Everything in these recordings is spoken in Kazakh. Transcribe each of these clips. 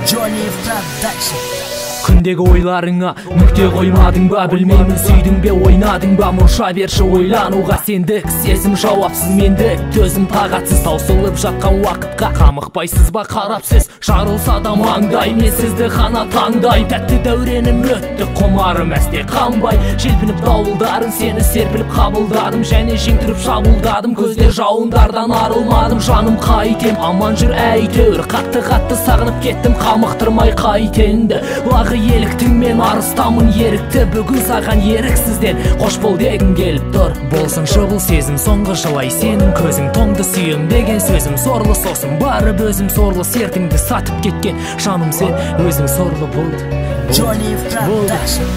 Johnny Production. Күндегі ойларыңа нүкте қоймадың ба, білмеймін сүйдің бе ойнадың ба, мұрша берші ойлануға. Сендік сезім жауапсыз, мендік төзім тағатсыз, таусылып жатқан уақытқа қамықпайсыз ба қарап сіз? Жарылса да маңдай, мен сізді ғана таңдай. Тәтті дәуренім өтті, құмарым әсте қанбай. Желпініп дауылдарың, сені серпіліп қабылдадым, және жеңдіріп шабылдадым. Көздер жауындардан арылмадым, жаным қайтем, аман жүр әйтеуір. Қатты сағынып кеттім, қамықтырмай қайтенді. Лағы еліктің, мен арыстамын ерікті, бүгін саған еріксізден қош бол дегім келіп тұр. Болсыншы бұл сезім соңғы жылай, сенің көзің тоңды сүйем деген сөзім сорлы, сосын барып өзім сорлы, сертіңді сатып кеткен жаным сен өзің сорлы болды. Johnny Production.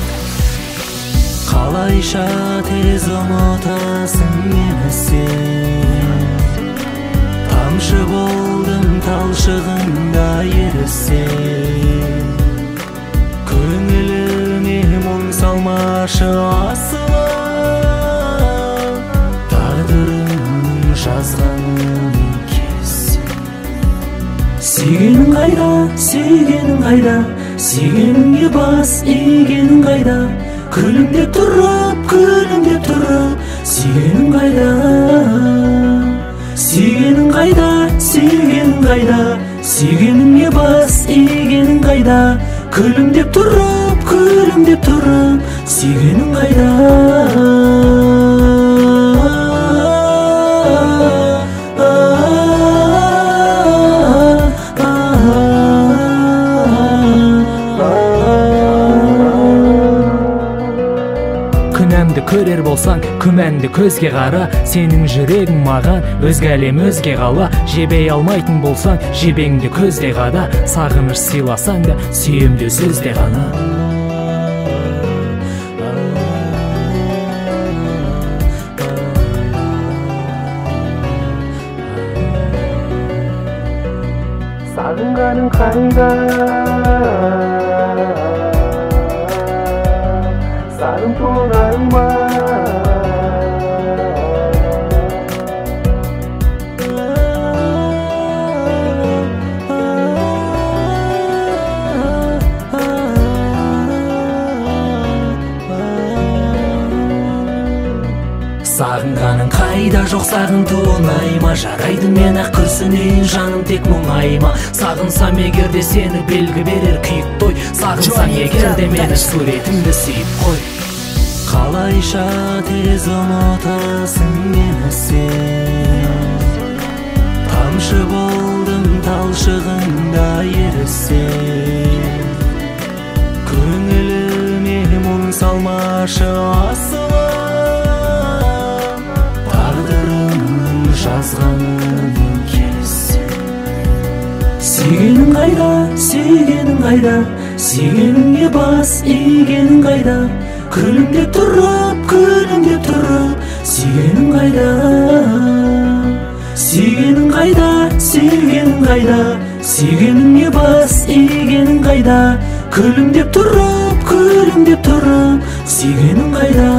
Қалайша тез ұмытасың мені сен, тамшы болдым талшығында ерісен. Көңіліме мұң салмашы асылым, тағдырым жазғаным келсін. Сүйгенің қайда, сүйгенің қайда, сүйгеніңе бас игенің қайда, күлімдеп тұрып, сүйгенің қайда, сүйгенің қайда, сүйгенің қайда, сүйгеніңе бас игенің қайда, күлімдеп тұрып, сүйгенің қайда. Күнәмді көрер болсаң, күмәнді көзге қара, сенің жүрегің маған өзге әлем, өзге қала. Жебей алмайтын болсаң, жебеңді көзде қада, сағыныш сыйласаң да, сүйемді сөзде ғана. Сағынғаның қайда, сағын толғаның ма? Сағынғаның қайда, жоқ сағын туылмай ма? Жарайды мен ақ күрсінейін, жаным тек мұңайма. Сағынсам егерде сені белгі берер күйік той, сағынсам егерде мені суретімді сүйіп қой. Қалайша тез ұмытасың мені сен, тамшы болдым талшығында ерісен. Көңіліме мұң салмашы асылым, жазғаным келсін. Сүйгенің қайда, сүйгенің қайда, сүйгеніңе бас игенің қайда, күлімдеп тұрып, сүйгенің қайда, сүйгенің қайда, сүйгенің қайда, сүйгеніңе бас игенің қайда, күлімдеп тұрып, сүйгенің қайда.